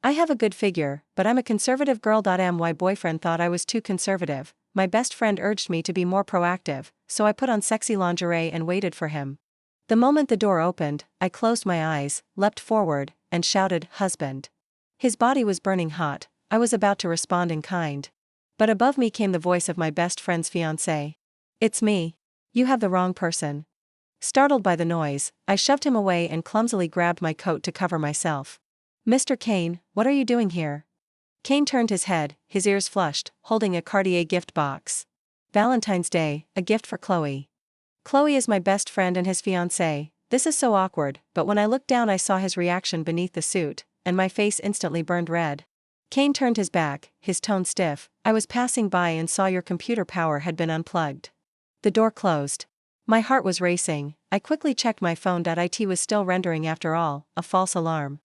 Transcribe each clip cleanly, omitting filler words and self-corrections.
I have a good figure, but I'm a conservative girl. My boyfriend thought I was too conservative. My best friend urged me to be more proactive, so I put on sexy lingerie and waited for him. The moment the door opened, I closed my eyes, leapt forward, and shouted, "Husband." His body was burning hot. I was about to respond in kind. But above me came the voice of my best friend's fiancé. "It's me. You have the wrong person." Startled by the noise, I shoved him away and clumsily grabbed my coat to cover myself. "Mr. Kane, what are you doing here?" Kane turned his head, his ears flushed, holding a Cartier gift box. "Valentine's Day, a gift for Chloe." Chloe is my best friend and his fiancé. This is so awkward, but when I looked down I saw his reaction beneath the suit, and my face instantly burned red. Kane turned his back, his tone stiff. "I was passing by and saw your computer power had been unplugged." The door closed. My heart was racing. I quickly checked my phone. It was still rendering after all, a false alarm.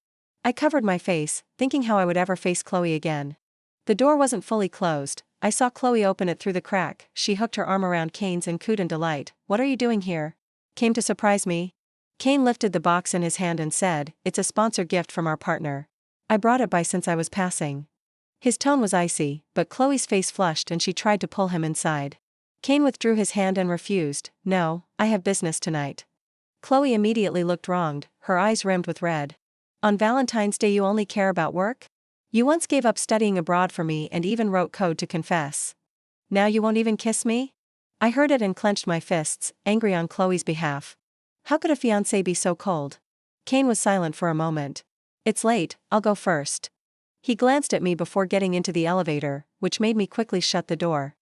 I covered my face, thinking how I would ever face Chloe again. The door wasn't fully closed. I saw Chloe open it through the crack. She hooked her arm around Kane's and cooed in delight. "What are you doing here?" "Came to surprise me." Kane lifted the box in his hand and said, "It's a sponsor gift from our partner. I brought it by since I was passing." His tone was icy, but Chloe's face flushed and she tried to pull him inside. Kane withdrew his hand and refused. "No, I have business tonight." Chloe immediately looked wronged, her eyes rimmed with red. "On Valentine's Day you only care about work? You once gave up studying abroad for me and even wrote code to confess. Now you won't even kiss me?" I heard it and clenched my fists, angry on Chloe's behalf. How could a fiancé be so cold? Kane was silent for a moment. "It's late, I'll go first." He glanced at me before getting into the elevator, which made me quickly shut the door.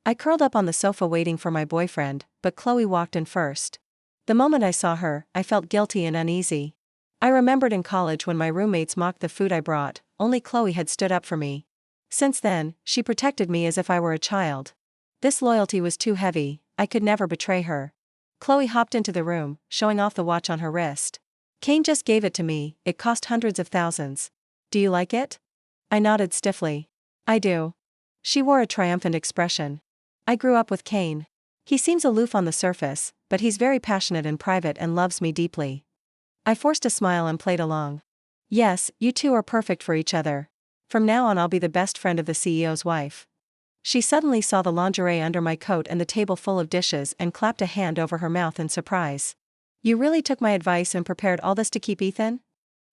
I curled up on the sofa waiting for my boyfriend, but Chloe walked in first. The moment I saw her, I felt guilty and uneasy. I remembered in college when my roommates mocked the food I brought. Only Chloe had stood up for me. Since then, she protected me as if I were a child. This loyalty was too heavy. I could never betray her. Chloe hopped into the room, showing off the watch on her wrist. "Kane just gave it to me. It cost hundreds of thousands. Do you like it?" I nodded stiffly. "I do." She wore a triumphant expression. "I grew up with Kane. He seems aloof on the surface, but he's very passionate in private and loves me deeply." I forced a smile and played along. "Yes, you two are perfect for each other. From now on I'll be the best friend of the CEO's wife." She suddenly saw the lingerie under my coat and the table full of dishes and clapped a hand over her mouth in surprise. "You really took my advice and prepared all this to keep Ethan?"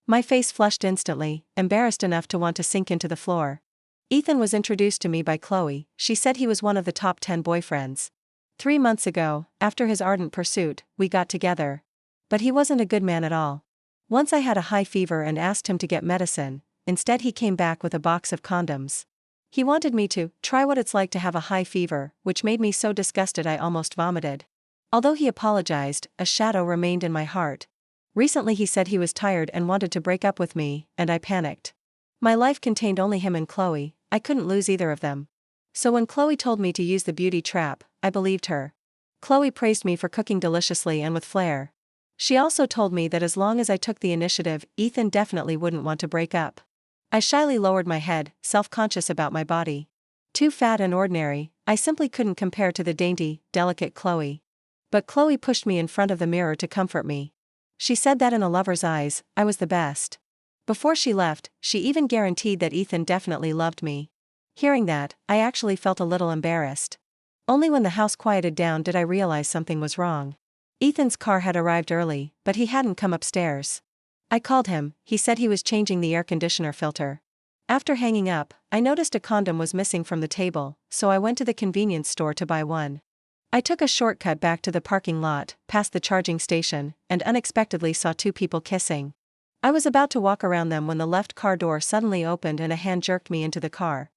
My face flushed instantly, embarrassed enough to want to sink into the floor. "Ethan was introduced to me by Chloe. She said he was one of the top 10 boyfriends. 3 months ago, after his ardent pursuit, we got together. But he wasn't a good man at all. Once I had a high fever and asked him to get medicine. Instead he came back with a box of condoms. He wanted me to try what it's like to have a high fever, which made me so disgusted I almost vomited. Although he apologized, a shadow remained in my heart. Recently he said he was tired and wanted to break up with me, and I panicked. My life contained only him and Chloe. I couldn't lose either of them. So when Chloe told me to use the beauty trap, I believed her. Chloe praised me for cooking deliciously and with flair. She also told me that as long as I took the initiative, Ethan definitely wouldn't want to break up. I shyly lowered my head, self-conscious about my body. Too fat and ordinary, I simply couldn't compare to the dainty, delicate Chloe. But Chloe pushed me in front of the mirror to comfort me. She said that in a lover's eyes, I was the best. Before she left, she even guaranteed that Ethan definitely loved me. Hearing that, I actually felt a little embarrassed. Only when the house quieted down did I realize something was wrong. Ethan's car had arrived early, but he hadn't come upstairs. I called him. He said he was changing the air conditioner filter. After hanging up, I noticed a condom was missing from the table, so I went to the convenience store to buy one. I took a shortcut back to the parking lot, past the charging station, and unexpectedly saw 2 people kissing. I was about to walk around them when the left car door suddenly opened and a hand jerked me into the car.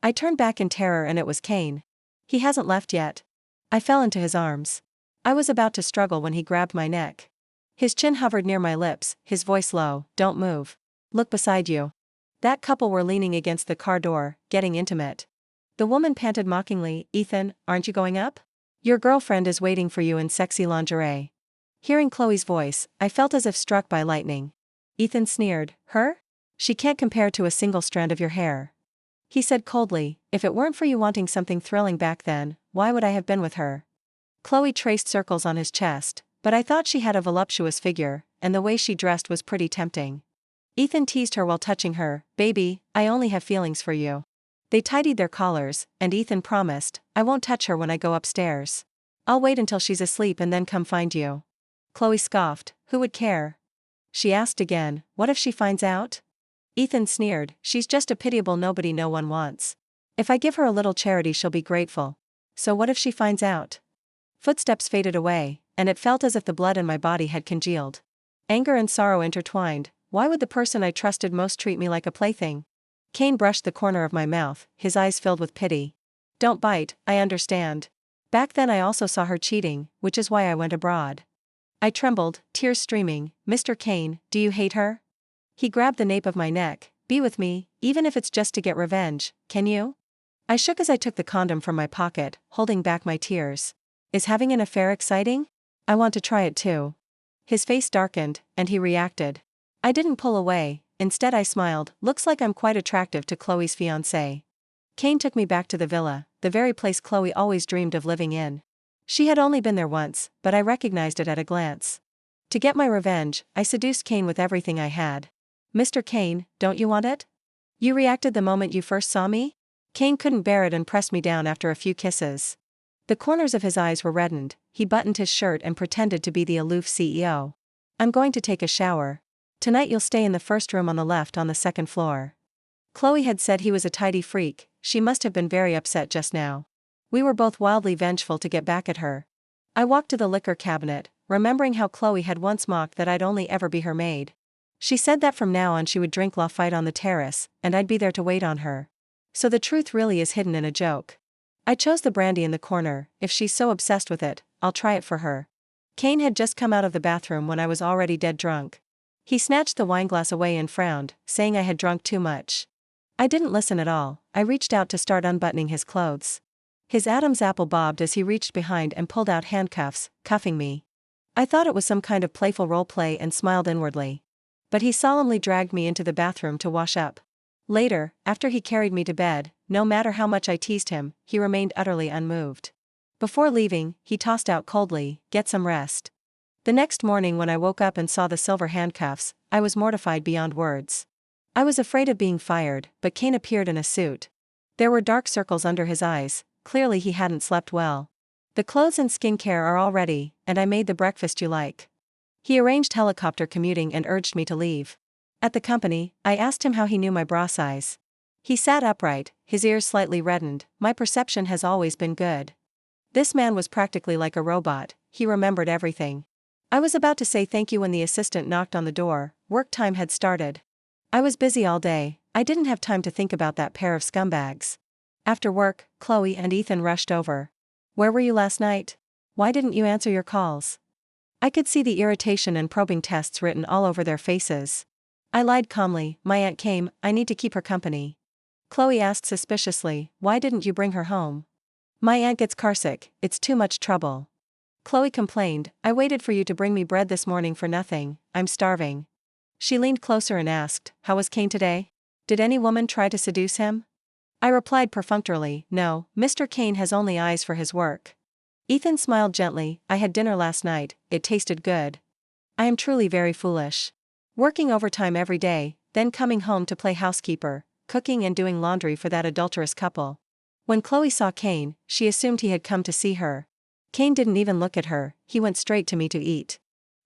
I turned back in terror and it was Kane. "He hasn't left yet." I fell into his arms. I was about to struggle when he grabbed my neck. His chin hovered near my lips, his voice low. "Don't move. Look beside you." That couple were leaning against the car door, getting intimate. The woman panted mockingly, "Ethan, aren't you going up? Your girlfriend is waiting for you in sexy lingerie." Hearing Chloe's voice, I felt as if struck by lightning. Ethan sneered, "Her? She can't compare to a single strand of your hair." He said coldly, "If it weren't for you wanting something thrilling back then, why would I have been with her?" Chloe traced circles on his chest, but I thought she had a voluptuous figure, and the way she dressed was pretty tempting. Ethan teased her while touching her. Baby, I only have feelings for you. They tidied their collars, and Ethan promised, I won't touch her when I go upstairs. I'll wait until she's asleep and then come find you. Chloe scoffed, who would care? She asked again, what if she finds out? Ethan sneered, she's just a pitiable nobody no one wants. If I give her a little charity she'll be grateful. So what if she finds out? Footsteps faded away, and it felt as if the blood in my body had congealed. Anger and sorrow intertwined. Why would the person I trusted most treat me like a plaything? Kane brushed the corner of my mouth, his eyes filled with pity. Don't bite, I understand. Back then I also saw her cheating, which is why I went abroad. I trembled, tears streaming. Mr. Kane, do you hate her? He grabbed the nape of my neck. Be with me, even if it's just to get revenge, can you? I shook as I took the condom from my pocket, holding back my tears. Is having an affair exciting? I want to try it too. His face darkened, and he reacted. I didn't pull away, instead I smiled. Looks like I'm quite attractive to Chloe's fiancé. Kane took me back to the villa, the very place Chloe always dreamed of living in. She had only been there once, but I recognized it at a glance. To get my revenge, I seduced Kane with everything I had. Mr. Kane, don't you want it? You reacted the moment you first saw me? Kane couldn't bear it and pressed me down after a few kisses. The corners of his eyes were reddened, he buttoned his shirt and pretended to be the aloof CEO. I'm going to take a shower. Tonight you'll stay in the first room on the left on the second floor. Chloe had said he was a tidy freak, she must have been very upset just now. We were both wildly vengeful to get back at her. I walked to the liquor cabinet, remembering how Chloe had once mocked that I'd only ever be her maid. She said that from now on she would drink Lafite on the terrace, and I'd be there to wait on her. So the truth really is hidden in a joke. I chose the brandy in the corner. If she's so obsessed with it, I'll try it for her. Kane had just come out of the bathroom when I was already dead drunk. He snatched the wineglass away and frowned, saying I had drunk too much. I didn't listen at all. I reached out to start unbuttoning his clothes. His Adam's apple bobbed as he reached behind and pulled out handcuffs, cuffing me. I thought it was some kind of playful role play and smiled inwardly. But he solemnly dragged me into the bathroom to wash up. Later, after he carried me to bed, no matter how much I teased him, he remained utterly unmoved. Before leaving, he tossed out coldly, "Get some rest." The next morning when I woke up and saw the silver handcuffs, I was mortified beyond words. I was afraid of being fired, but Kane appeared in a suit. There were dark circles under his eyes, clearly he hadn't slept well. The clothes and skincare are all ready, and I made the breakfast you like. He arranged helicopter commuting and urged me to leave. At the company, I asked him how he knew my bra size. He sat upright, his ears slightly reddened. My perception has always been good. This man was practically like a robot, he remembered everything. I was about to say thank you when the assistant knocked on the door. Work time had started. I was busy all day, I didn't have time to think about that pair of scumbags. After work, Chloe and Ethan rushed over. Where were you last night? Why didn't you answer your calls? I could see the irritation and probing tests written all over their faces. I lied calmly, my aunt came, I need to keep her company. Chloe asked suspiciously, why didn't you bring her home? My aunt gets carsick, it's too much trouble. Chloe complained, I waited for you to bring me bread this morning for nothing, I'm starving. She leaned closer and asked, how was Kane today? Did any woman try to seduce him? I replied perfunctorily, no, Mr. Kane has only eyes for his work. Ethan smiled gently, I had dinner last night, it tasted good. I am truly very foolish. Working overtime every day, then coming home to play housekeeper, cooking and doing laundry for that adulterous couple. When Chloe saw Kane, she assumed he had come to see her. Kane didn't even look at her, he went straight to me to eat.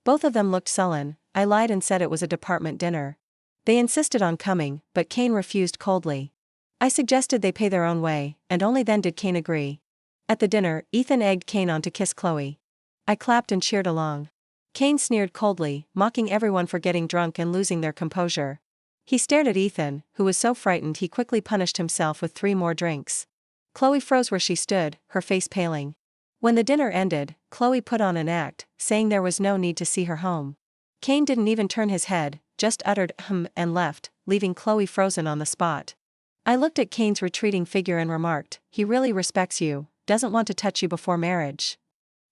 Both of them looked sullen. I lied and said it was a department dinner. They insisted on coming, but Kane refused coldly. I suggested they pay their own way, and only then did Kane agree. At the dinner, Ethan egged Kane on to kiss Chloe. I clapped and cheered along. Kane sneered coldly, mocking everyone for getting drunk and losing their composure. He stared at Ethan, who was so frightened he quickly punished himself with 3 more drinks. Chloe froze where she stood, her face paling. When the dinner ended, Chloe put on an act, saying there was no need to see her home. Kane didn't even turn his head, just uttered and left, leaving Chloe frozen on the spot. I looked at Kane's retreating figure and remarked, he really respects you, doesn't want to touch you before marriage.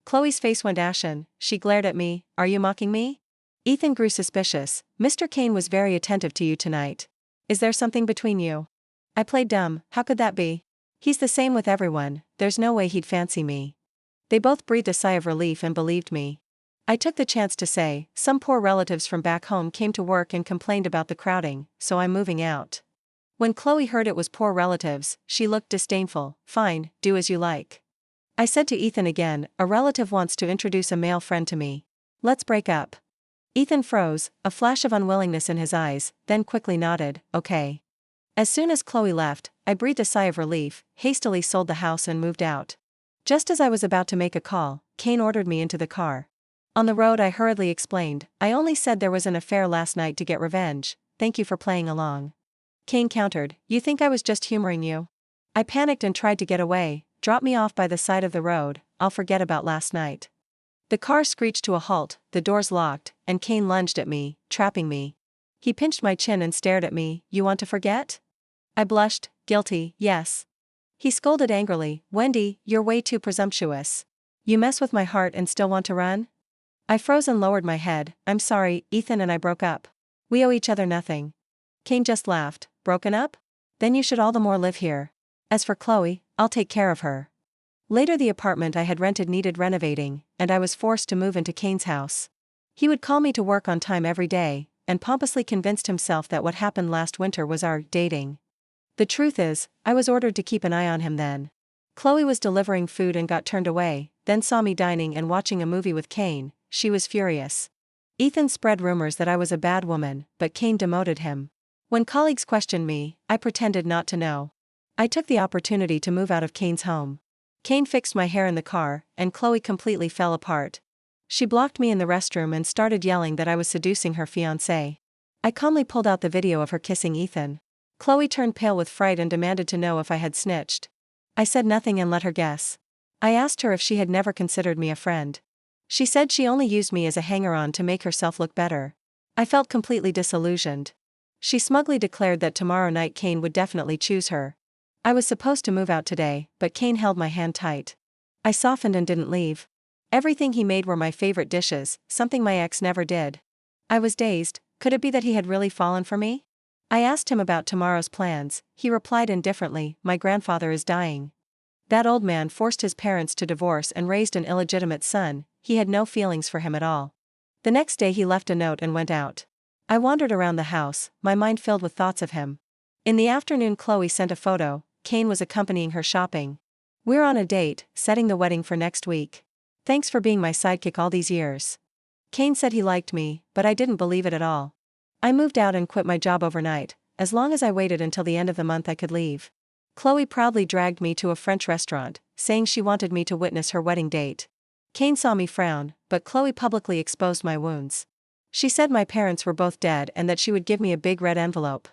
Chloe's face went ashen, she glared at me, are you mocking me? Ethan grew suspicious, Mr. Kane was very attentive to you tonight. Is there something between you? I played dumb, how could that be? He's the same with everyone, there's no way he'd fancy me. They both breathed a sigh of relief and believed me. I took the chance to say, some poor relatives from back home came to work and complained about the crowding, so I'm moving out. When Chloe heard it was poor relatives, she looked disdainful. Fine, do as you like. I said to Ethan again, a relative wants to introduce a male friend to me. Let's break up. Ethan froze, a flash of unwillingness in his eyes, then quickly nodded, okay. As soon as Chloe left, I breathed a sigh of relief, hastily sold the house and moved out. Just as I was about to make a call, Kane ordered me into the car. On the road I hurriedly explained, I only said there was an affair last night to get revenge, thank you for playing along. Kane countered, you think I was just humoring you? I panicked and tried to get away, drop me off by the side of the road, I'll forget about last night. The car screeched to a halt, the doors locked, and Kane lunged at me, trapping me. He pinched my chin and stared at me, you want to forget? I blushed, guilty, yes. He scolded angrily, Wendy, you're way too presumptuous. You mess with my heart and still want to run? I froze and lowered my head, I'm sorry, Ethan and I broke up. We owe each other nothing. Kane just laughed, broken up? Then you should all the more live here. As for Chloe, I'll take care of her. Later the apartment I had rented needed renovating, and I was forced to move into Kane's house. He would call me to work on time every day, and pompously convinced himself that what happened last winter was our dating. The truth is, I was ordered to keep an eye on him then. Chloe was delivering food and got turned away, then saw me dining and watching a movie with Kane. She was furious. Ethan spread rumors that I was a bad woman, but Kane demoted him. When colleagues questioned me, I pretended not to know. I took the opportunity to move out of Kane's home. Kane fixed my hair in the car, and Chloe completely fell apart. She blocked me in the restroom and started yelling that I was seducing her fiancé. I calmly pulled out the video of her kissing Ethan. Chloe turned pale with fright and demanded to know if I had snitched. I said nothing and let her guess. I asked her if she had never considered me a friend. She said she only used me as a hanger-on to make herself look better. I felt completely disillusioned. She smugly declared that tomorrow night Kane would definitely choose her. I was supposed to move out today, but Kane held my hand tight. I softened and didn't leave. Everything he made were my favorite dishes, something my ex never did. I was dazed, could it be that he had really fallen for me? I asked him about tomorrow's plans, he replied indifferently, my grandfather is dying. That old man forced his parents to divorce and raised an illegitimate son, he had no feelings for him at all. The next day he left a note and went out. I wandered around the house, my mind filled with thoughts of him. In the afternoon Chloe sent a photo, Kane was accompanying her shopping. We're on a date, setting the wedding for next week. Thanks for being my sidekick all these years. Kane said he liked me, but I didn't believe it at all. I moved out and quit my job overnight, as long as I waited until the end of the month I could leave. Chloe proudly dragged me to a French restaurant, saying she wanted me to witness her wedding date. Kane saw me frown, but Chloe publicly exposed my wounds. She said my parents were both dead and that she would give me a big red envelope.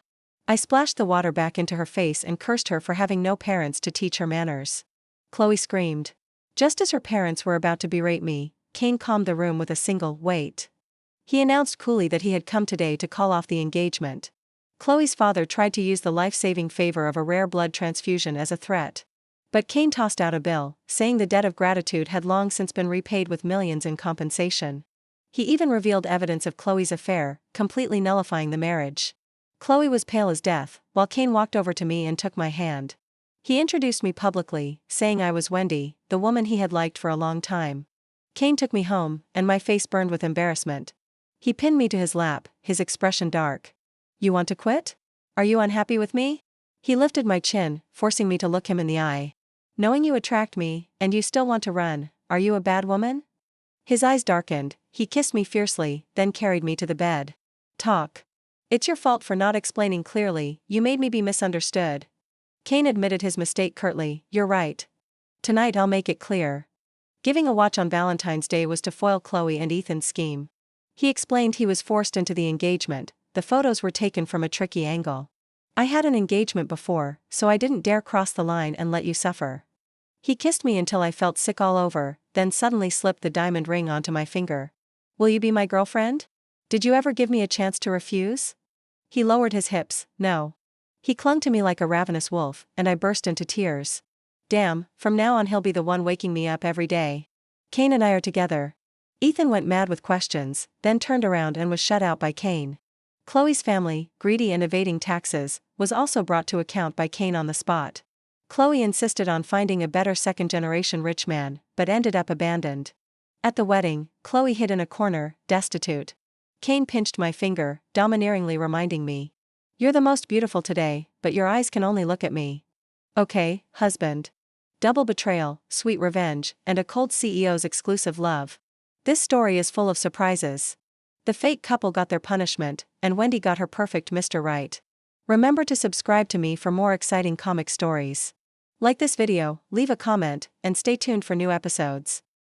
I splashed the water back into her face and cursed her for having no parents to teach her manners. Chloe screamed. Just as her parents were about to berate me, Kane calmed the room with a single, wait. He announced coolly that he had come today to call off the engagement. Chloe's father tried to use the life-saving favor of a rare blood transfusion as a threat. But Kane tossed out a bill, saying the debt of gratitude had long since been repaid with millions in compensation. He even revealed evidence of Chloe's affair, completely nullifying the marriage. Chloe was pale as death, while Kane walked over to me and took my hand. He introduced me publicly, saying I was Wendy, the woman he had liked for a long time. Kane took me home, and my face burned with embarrassment. He pinned me to his lap, his expression dark. You want to quit? Are you unhappy with me? He lifted my chin, forcing me to look him in the eye. Knowing you attract me, and you still want to run, are you a bad woman? His eyes darkened, he kissed me fiercely, then carried me to the bed. Talk. It's your fault for not explaining clearly, you made me be misunderstood. Kane admitted his mistake curtly, you're right. Tonight I'll make it clear. Giving a watch on Valentine's Day was to foil Chloe and Ethan's scheme. He explained he was forced into the engagement, the photos were taken from a tricky angle. I had an engagement before, so I didn't dare cross the line and let you suffer. He kissed me until I felt sick all over, then suddenly slipped the diamond ring onto my finger. Will you be my girlfriend? Did you ever give me a chance to refuse? He lowered his hips, no. He clung to me like a ravenous wolf, and I burst into tears. Damn, from now on he'll be the one waking me up every day. Kane and I are together. Ethan went mad with questions, then turned around and was shut out by Kane. Chloe's family, greedy and evading taxes, was also brought to account by Kane on the spot. Chloe insisted on finding a better second-generation rich man, but ended up abandoned. At the wedding, Chloe hid in a corner, destitute. Kane pinched my finger, domineeringly reminding me. You're the most beautiful today, but your eyes can only look at me. Okay, husband. Double betrayal, sweet revenge, and a cold CEO's exclusive love. This story is full of surprises. The fake couple got their punishment, and Wendy got her perfect Mr. Right. Remember to subscribe to me for more exciting comic stories. Like this video, leave a comment, and stay tuned for new episodes.